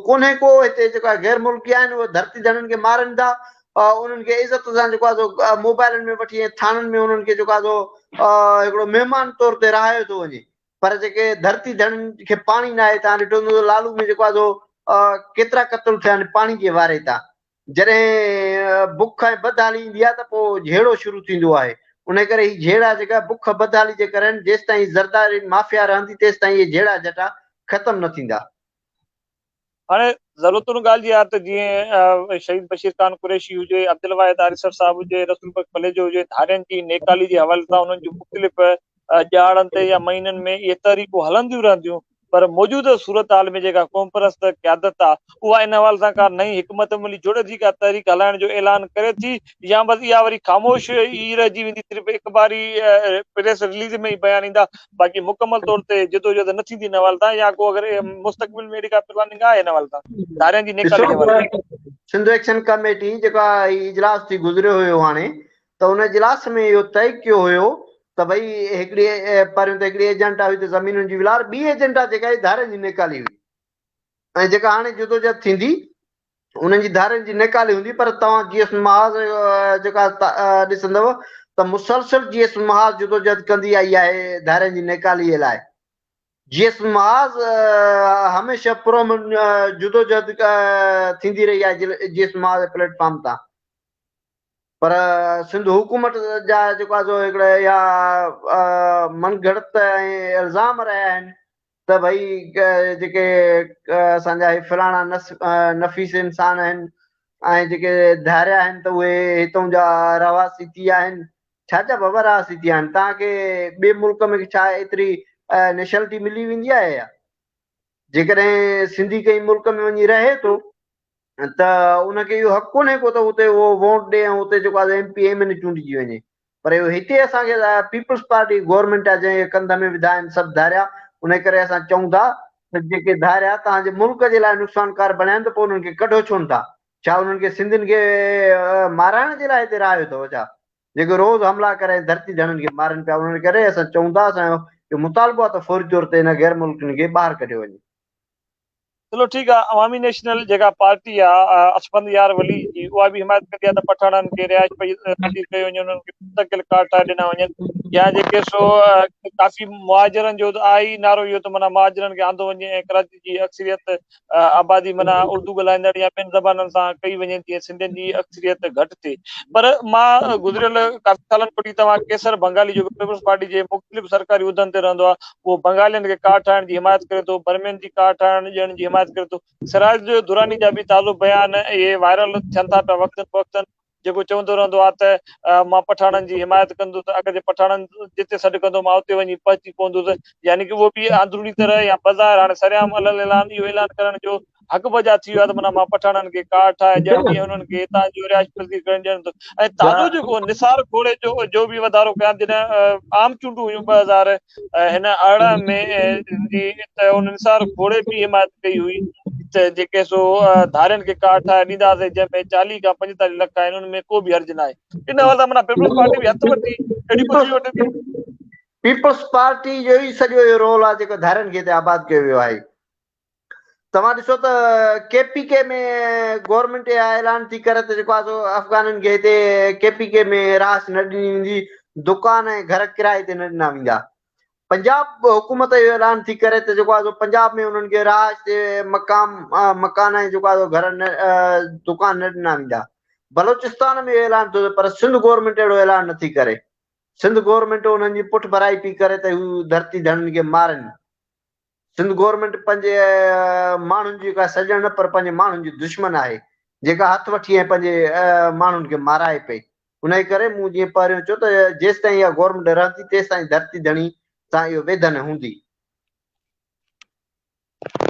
S2: कोन्हे को। हिते जेका गैर मुल्की आहिनि उहे धरती ॼणनि खे मारनि था, उन्हनि खे इज़त सां जेको आहे सो मोबाइलनि में वठी थाननि में उन्हनि खे जेको आहे सो हिकिड़ो महिमान तौर ते रहायो थो वञे। पर जेके धरती ॼणनि खे पाणी न आहे, तव्हां ॾिठो हूंदो लालू में जेको आहे सो केतिरा क़तल थिया आहिनि पाणी जे वारे तां। जॾहिं बुख ऐं बदहाली ईंदी आहे त पोइ झेड़ो शुरू थींदो आहे। उन करे ही झेड़ा जेका बुख बदहाली जे करे जेसि ताईं ज़रदारी माफ़िया रहंदी तेसि ताईं इहे झेड़ा जटा ख़तम न थींदा।
S1: हाणे ज़रूरतुनि ॻाल्हि जी आहे त जीअं शहीद बशीर खान कुरैशी हुजे, अब्दुल वाहिद आरिसर साहिब हुजे, रसूल बख़्श फलेजो हुजे, धारियनि जी नेकाली जे हवाले सां उन्हनि जूं मुख़्तलिफ़ ॼाणनि ते या महीननि में इहे तहरीकूं हलंदियूं रहंदियूं। पर मौजूदा सूरत हाल में जेका क़ौम परस्त क़यादत आहे उहा इन हवाले सां का नई हिकमत अमली जुड़ जी का तहरीक हलाइण जो ऐलान करे थी, या बसि इहा वरी ख़ामोश ई रहिजी वेंदी, सिर्फ़ु हिकु बारी प्रेस रिलीज़ में ई बयान ईंदा, बाक़ी मुकमल तौर ते जिदोजहद न थींदी इन हवाले सां? या को अगरि मुस्तक़बिल में अहिड़ी का प्लानिंग आहे इन हवाले सां धारियनि जी नेकाली जे हवाले सां?
S2: सिंध एक्शन कमेटी जेका इजलास थी गुज़रियो हुयो हाणे, त उन इजलास में इहो तय कयो हुयो त भई हिकिड़ी पहिरियों त हिकिड़ी एजेंडा हुई त ज़मीनुनि जी विलार, ॿी एजेंडा जेका धारियनि जी नेकाली हुई, ऐं जेका हाणे जिदोजहद थींदी उन्हनि जी धारियनि जी नेकाली हूंदी। पर तव्हां जीएस महाज जेका ॾिसंदव त मुसलसल जीएस महाज जिदोजहद कंदी आई आहे धारियनि जी नेकालीअ लाइ। जीएस महाज हमेशह जुदोजहद थींदी रही आहे जीएस महाज प्लेटफॉर्म तां। पर सिंध हुकूमत जा जेको आहे सो हिकिड़ा या मनगढ़ंत ऐं इल्ज़ाम रहिया आहिनि त भई जेके असांजा फलाणा नफ़ीस इंसान आहिनि ऐं जेके धारिया आहिनि त उहे हितां जा रवासी थी विया आहिनि। छा बाबा रवासी थी विया आहिनि? तव्हांखे ॿिए मुल्क में छा एतिरी नेशनलिटी मिली वेंदी आहे या? जेकॾहिं सिंधी कंहिं मुल्क में वञी रहे थो त उनखे इहो हक़ कोन्हे को त उते उहो वोट ॾे ऐं उते जेको आहे MP MN चूंडिजी वञे। पर इहो हिते असांखे पीपल्स पार्टी गवर्नमेंट आहे जंहिं कंध में विधा आहिनि सभु धारिया। उन करे असां चऊं था त जेके धारिया तव्हांजे मुल्क जे लाइ नुक़सानकार बणिया आहिनि त पोइ उन्हनि खे कढो छो नथा? छा उन्हनि खे सिंधियुनि खे माराइण जे लाइ हिते रहायो अथव छा? जेके रोज़ हमला करे धरती ॼणनि खे मारनि पिया। उन्हनि करे असां चऊं था असांजो मुतालबो आहे त फौरी तौर ते हिन गैर मुल्कनि खे ॿाहिरि कढियो वञे।
S1: चलो ठीकु आहे। अवामी नेशनल जेका पार्टी आहे अशफंद यार वली जी, उहा बि हिमायत कंदी आहे त पठाणनि खे रिहाइश पसीर कयो वञे, उन्हनि खे मुस्तकिल कार्ड ठाहे ॾिना वञनि, या जेके सो काफ़ी मुहाजिरनि जो आहे ई नारो इहो त माना मुहाजिरनि खे आंदो वञे ऐं कराची जी अक्सरियत आबादी माना उर्दू ॻाल्हाईंदड़ या ॿियनि ज़बाननि सां कई वञे, जीअं सिंधियुनि जी अक्सरियत घटि थिए। पर मां गुज़िरियल काफ़ी सालनि खां तव्हां केसर बंगाली जो पीपल्स पार्टी जे मुख़्तलिफ़ सरकारी उहिदनि ते रहंदो आहे, उहो बंगालियुनि खे कार्ड ठाहिण जी हिमायत करे थो, बर्मियुनि जी कार्ड ठाहिण ॾियण जी हिमायत करे थो। सिराज दुरानी जा बि ताज़ो बयान इहे वायरल थियनि था पिया वक़्तनि फ़वक़्तनि, जेको चवंदो रहंदो आहे त मां पठाणनि जी हिमायत कंदुसि, अगरि जे पठाणनि जिते सॾु कंदो मां उते वञी पहुची पवंदुसि। यानी कि उहो बि अंदरूनी तरह या बज़ारि हाणे सरियाम अलॻि इहो ऐलान करण जो हक़ बजा थी वियो आहे त माना मां पठाणनि खे कार्ड ठाहे ॾियण जी, हुननि खे हितां जो रिहाइश पसीर करण ॾियण थो। ऐं ताज़ो जेको निसार खोड़े जो बि वाधारो कयां, जॾहिं आम चूंडूं हुयूं 2000 हिन 18 में त उन निसार खोड़े बि हिमायत कई हुई त जेके सो धारियनि खे कार्ड ठाहे ॾींदासीं, जंहिंमें 40 खां 45 लख आहिनि, उनमें को बि हर्ज न आहे। इन हवाले सां माना पीपल्स पार्टी बि हथ वठी अहिड़ी कोशिश वठे थी।
S2: पीपल्स पार्टी जो ई सॼो इहो रोल आहे जेको धारियनि खे हिते आबाद कयो वियो आहे। तव्हां ॾिसो त KPK में गवर्नमेंट ऐलान थी करे त जेको आहे सो अफ़गाननि खे हिते KPK में रास न ॾिनी वेंदी, दुकान ऐं घर किराए ते न ॾिना वेंदा। पंजाब हुकूमत जो ऐलान थी करे त जेको आहे पंजाब में उन्हनि खे राज ते मकान ऐं जेको आहे घर दुकान न ॾिना वेंदा। बलोचिस्तान में ऐलान थियो पर सिंध गवर्नमेंट अहिड़ो ऐलान नथी करे। सिंध गवर्नमेंट उन्हनि जी पुठ भराई पई करे त हू धरती धड़नि खे मारनि। सिंध गवर्नमेंट पंहिंजे माण्हुनि जी का सॼण न पर पंहिंजे माण्हुनि जी दुश्मन आहे जेका हथ वठी ऐं पंहिंजे माण्हुनि खे माराए पई। उन जे करे मूं जीअं पहिरियों चयो त जेसि ताईं इहा गवर्नमेंट रहंदी तेसि ताईं धरती धणी सां इहो वेदन हूंदी।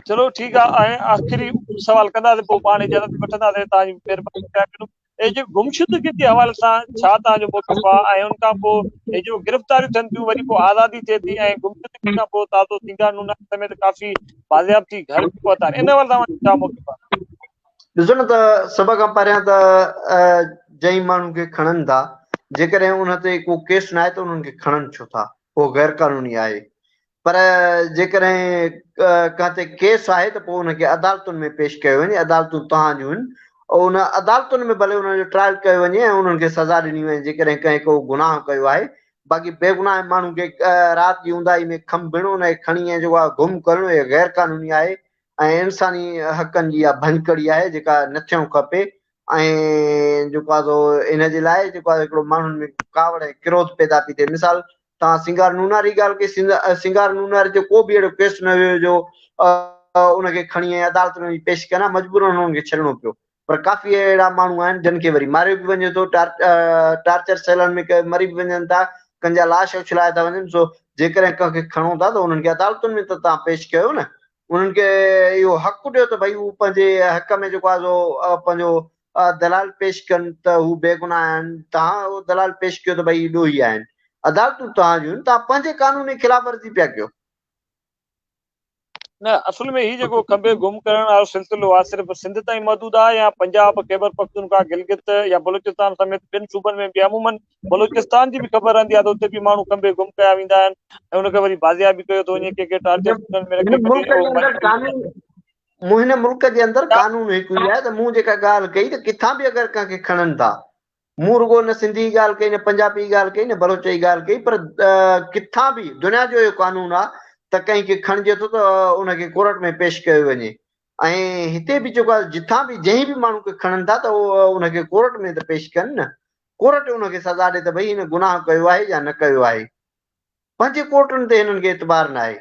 S1: चलो ठीकु आहे। ऐं आख़िरी सवाल कंदासीं पोइ पाण इजाज़त वठंदासीं। तव्हांजी महिरबानी कया करो। ऐं जो गुमशुदगी जे हवाले सां छा तव्हांजो मौक़िफ़ आहे? ऐं उन खां पोइ हे जो गिरफ़्तारियूं थियनि थियूं वरी पोइ आज़ादी थिए थी ऐं गुमशुदगी खां पोइ ताज़ो सिंगार नूना समेत काफ़ी बाज़ियाब थी घर बि पहुता आहिनि, इन वल तव्हांजो छा मौक़िफ़ आहे?
S2: ॾिसो न त सभ खां पहिरियां त जंहिं माण्हू खे खणनि था जेकॾहिं उन ते को केस न आहे त उन्हनि खे खणनि छो था, उहो गैर कानूनी आहे। पर जेकॾहिं किथे केस आहे त पोइ हुनखे अदालतुनि में पेश कयो वञे। अदालतूं तव्हां जूं आहिनि ऐं उन अदालतुनि में भले हुनजो ट्रायल कयो वञे ऐं उन्हनि खे सज़ा ॾिनी वञे जेकॾहिं कंहिं को गुनाह कयो आहे। बाक़ी बेगुनाह माण्हू खे राति जी ऊंदाही में खंभिणो हुनखे खणी ऐं जेको आहे गुम करणो इहो गैर कानूनी आहे ऐं इंसानी हक़नि जी इहा भंजकड़ी आहे जेका न थियणु खपे। ऐं जेको आहे इन जे लाइ जेको आहे हिकिड़ो माण्हुनि में कावड़ ऐं क्रोध पैदा थी थिए। मिसाल तव्हां सिंगार नूनार जी ॻाल्हि कई, सिंगार नूनार जो को बि अहिड़ो केस न हुयो जो उनखे खणी ऐं अदालत में पेश कयां मजबूरन हुननि खे छॾिणो पियो। पर काफ़ी अहिड़ा माण्हू आहिनि जिन खे वरी मारियो बि वञे थो, टार्चर सेलनि में मरी बि वञनि था, कंहिंजा लाश उछलाए था वञनि। सो जेकॾहिं कंहिंखे खणो था त उन्हनि खे अदालतुनि में त तव्हां पेश कयो न। उन्हनि खे इहो हक़ु ॾियो त भई हू पंहिंजे हक़ में जेको आहे पंहिंजो दलाल पेश कनि त हू बेगुनाह आहिनि। तव्हां उहो दलाल पेश कयो त भई ॾोही आहिनि। अदालतूं तव्हां जूं आहिनि, तव्हां पंहिंजे कानून जी ख़िलाफ़ वर्ज़ी पिया कयो।
S1: न असुल में ही जेको खंबे गुम करण वारो सिलसिलो आहे सिर्फ़ु सिंध ताईं महदूद आहे या पंजाब, ख़ैबर पख्तूनख्वा, गिलगित या बलूचिस्तान समेत ॿिनि सूबनि में बि अमूमन बलूचिस्तान जी बि ख़बर रहंदी आहे त उते बि माण्हू खंबे गुम कया वेंदा आहिनि ऐं हुनखे वरी बाज़ियाब बि कयो थो वञे, कंहिंखे टार्चर सेलनि में रखे
S2: मुल्क जे अंदरि कानून हिन मुल्क जे अंदरि कानून हिकु ई आहे त मूं जेका ॻाल्हि कई त किथां बि अगरि कंहिंखे खणनि था, मूं रुगो न सिंधी जी ॻाल्हि कई न पंजाबी जी ॻाल्हि कई न बलोच जी ॻाल्हि कई, पर किथां बि दुनिया जो इहो कानून आहे त कंहिंखे खणिजे थो त उनखे कोर्ट में पेश कयो वञे। ऐं हिते बि जेको आहे जिथां बि जंहिं बि माण्हू खे खणनि था त उहो उनखे कोर्ट में त पेश कनि न। कोर्ट उनखे सज़ा ॾे त भई हिन गुनाह कयो आहे या न कयो आहे। पंहिंजे कोर्टुनि ते हिननि खे एतबार न आहे।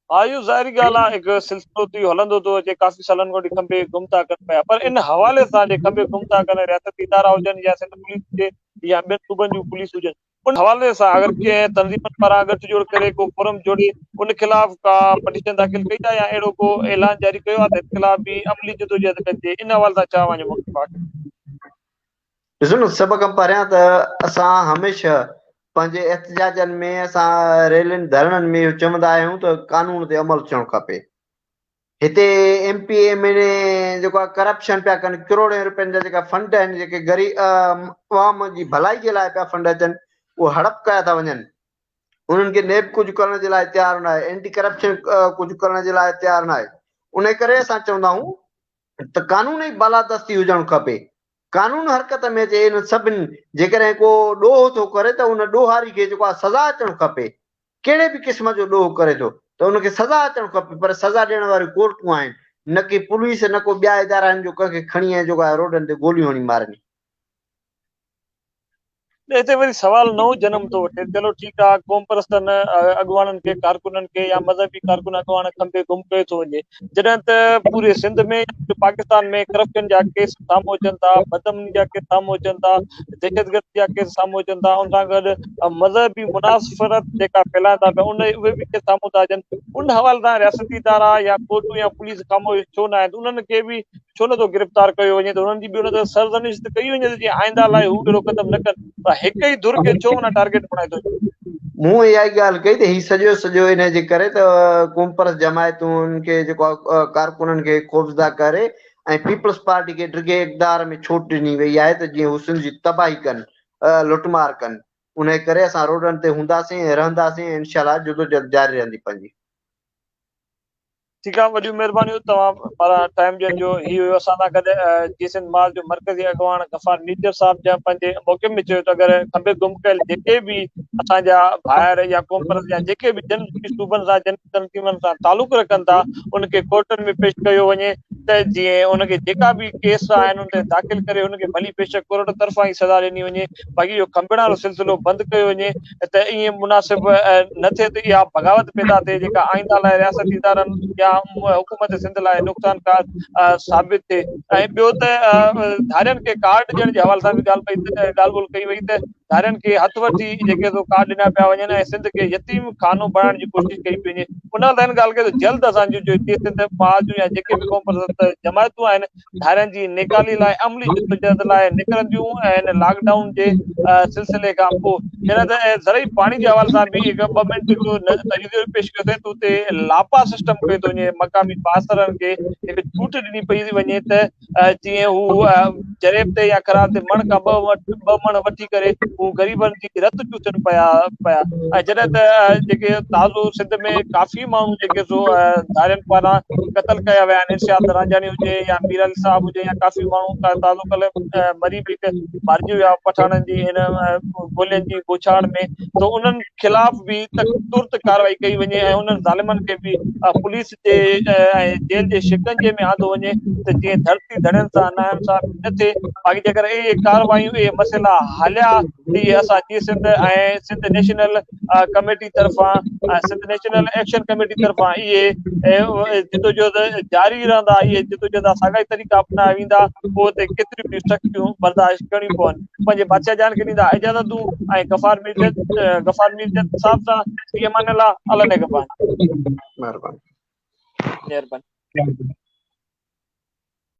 S1: हा, इहो ज़ाहिरी ॻाल्हि आहे। हिकु सिलसिलो थी हलंदो थो अचे काफ़ी सालनि खां खंबे गुम था कनि पिया। पर इन हवाले सां जे खंबे गुम था कनि रियासती इदारा हुजनि या सिंध पुलिस हुजे या ॿियनि सूबनि जूं पुलिस हुजनि, उन हवाले सां अगरि कंहिं तंज़ीमनि पारां गठजोड़ करे को फोरम जोड़े उन ख़िलाफ़ का पटिशन दाख़िल कई आहे या अहिड़ो को ऐलान जारी कयो आहे त इन ख़िलाफ़ बि अमली जदोजहद कजे, इन हवाले सां छा वञे मौक़िफ़ आहे?
S2: ॾिसो न, सभ खां पहिरियां त असां हमेशह पंहिंजे एहतजाजनि में असां रैलियुनि धरणनि में इहो चवंदा आहियूं त कानून ते अमल थियणु खपे। हिते MP MLA जेको आहे करप्शन पिया कनि, करोड़े रुपयनि जा जेका फंड आहिनि जेके ग़रीब अवाम जी भलाई जे लाइ पिया फंड अचनि उहो हड़प कया था वञनि। उन्हनि खे नेब कुझु करण जे लाइ तयारु न आहे, एंटी करप्शन कुझु करण जे लाइ तयारु न आहे। उन करे असां चवंदा आहियूं त कानून जी बालादस्ती हुजणु खपे। कानून हरकत में अचे इन सभिनी, जेकॾहिं को ॾोह थो करे त उन ॾोहारी खे जेको आहे सज़ा अचणु खपे। कहिड़े बि क़िस्म जो ॾोह करे थो त उनखे सज़ा अचणु खपे, पर सज़ा ॾियण वारियूं कोर्टूं आहिनि, न की पुलिस, न को ॿिया इदारा आहिनि जो कंहिंखे खणी ऐं जेको आहे रोडनि ते गोलियूं हणी मारनि।
S1: हिते वरी सुवाल नओं जनम थो वठे। चलो ठीकु आहे, क़ौम परस्तनि अॻुवाननि खे, कारकुननि खे या मज़हबी कारकुन अॻुवान खंबे गुम कयो थो वञे, जॾहिं त पूरे सिंध में पाकिस्तान में करप्शन जा केस साम्हूं अचनि था, बदअमनी जा केस साम्हूं अचनि था, दहशतगर्दी जा केस साम्हूं अचनि था, उन सां गॾु मज़हबी मुनाफ़रत जेका फैलाइनि था पिया उहे बि केस साम्हूं था अचनि। उन हवाले सां रियासती इदारा या कोर्टूं या पुलिस ख़ामोश छो न आहिनि? उन्हनि खे बि छो नथो गिरफ़्तार कयो वञे? त हुननि जी बि उन ते सरज़निश त कई वञे त जीअं आइंदा लाइ हू अहिड़ो क़दम न कनि। पर हिक ई धुर खे छो हुन टारगेट बणाए थो?
S2: मूं इहा ई ॻाल्हि कई त ही सॼो इन जे करे त क़ौम परस्त जमायतुनि खे जेको आहे कारकुननि खे खौफ़ज़दा करे ऐं पीपल्स पार्टी खे ड्रिगे इक़्तिदार में छूट ॾिनी वई आहे त जीअं हू सिंध जी तबाही कनि, लुटमार कनि। उन करे असां रोडनि ते हूंदासीं ऐं रहंदासीं, इनशाला जदोजहद जारी रहंदी पंहिंजी।
S1: ठीकु आहे, वॾियूं महिरबानियूं तव्हां पारां टाइम ॾियण जो। ही हुयो असां सां गॾु जीसिंध माल जो मरकज़ी अॻवान गफ़ार मीर साहब, जंहिं पंहिंजे मौक़े में चयो त अगरि खंबे गुम कयल जेके बि असांजा ॿाहिरि या क़ौम परस्त या जेके बि जन सूबनि सां जन तनक़ीमनि सां तालुक रखनि था उनखे कोर्टनि में पेश कयो वञे, त जीअं उनखे जेका बि केस आहिनि उन ते दाख़िल करे उनखे भली बेशक कोर्ट तरफ़ां ई सज़ा ॾिनी वञे। बाक़ी इहो खंबण वारो सिलसिलो बंदि कयो वञे त ईअं मुनासिब न थिए त इहा बग़ावत पैदा थिए जेका आईंदा लाइ रियासती इदारनि या हुकूमत सिंध लाइ नुक़सानकार साबित थिए। ऐं ॿियो त धारियनि खे कार्ड ॾियण जे हवाले सां बि ॻाल्हि ॿोल कई वई त धारियनि खे हथ वठी जेके कार्ड ॾिना पिया वञनि ऐं सिंध खे यतीम खानो बणाइण जी कोशिशि कई पई वञे। उन लाइ हिन ॻाल्हि खे जल्द असांजूं सिंध मां जूं या जेके बि क़ौम परस्त जमायतूं आहिनि धारियनि जी निकाली लाइ अमली जिदोजहद लाइ निकिरंदियूं ऐं हिन लॉकडाउन जे सिलसिले खां पोइ। जॾहिं त ज़रई पाणी जे हवाले सां बि हिकु ॿ मिंट जो तजुर्बो पेश कयो थिए त उते लापा सिस्टम कयो थो वञे। मक़ामी पासरनि खे हिकु छूट ॾिनी पई वञे त जीअं हू जरेब ते या ख़राब ते मण खां ॿ मण वठी करे हू ग़रीबनि जी रत चूसनि पिया। ऐं जॾहिं त जेके ताज़ो सिंध में काफ़ी माण्हू जेके सो धारियनि पारां क़तल कया विया आहिनि, इर्शाद रांझानी हुजे या मीर अली साहब हुजे या काफ़ी माण्हू ताज़ो कल्ह मरी बि मारिजी विया पठाणनि जी हिन गोलियुनि जी बोछार में। त उन्हनि ख़िलाफ़ बि तुर्त कार्रवाई कई वञे ऐं उन्हनि ज़ालिमनि खे बि पुलिस जे ऐं जेल जे शिकंजे में आंदो वञे त जीअं धरती धड़नि सां नाइंसाफ़ी न थिए। बाक़ी जेकर इहे कार्रवायूं इहे मसइला हलिया त इहे असां जीअं सिंध ऐं सिंध नेशनल कमेटी तरफ़ां सिंध नेशनल एक्शन कमेटी तरफ़ां इहे जिदोजहद जारी रहंदा। इहे जिदोजहद साॻा ई तरीक़ा अपनाया वेंदा। पोइ ते केतिरियूं बि सख़्तियूं बर्दाश्त करणियूं पवनि। पंहिंजे बादशाह जान खे ॾींदा इजाज़तूं ऐं गफ़ार मीरजत साहब सां फी अमान अल्लाह। अला निगहबान।
S2: महिरबानी।
S1: महिरबानी।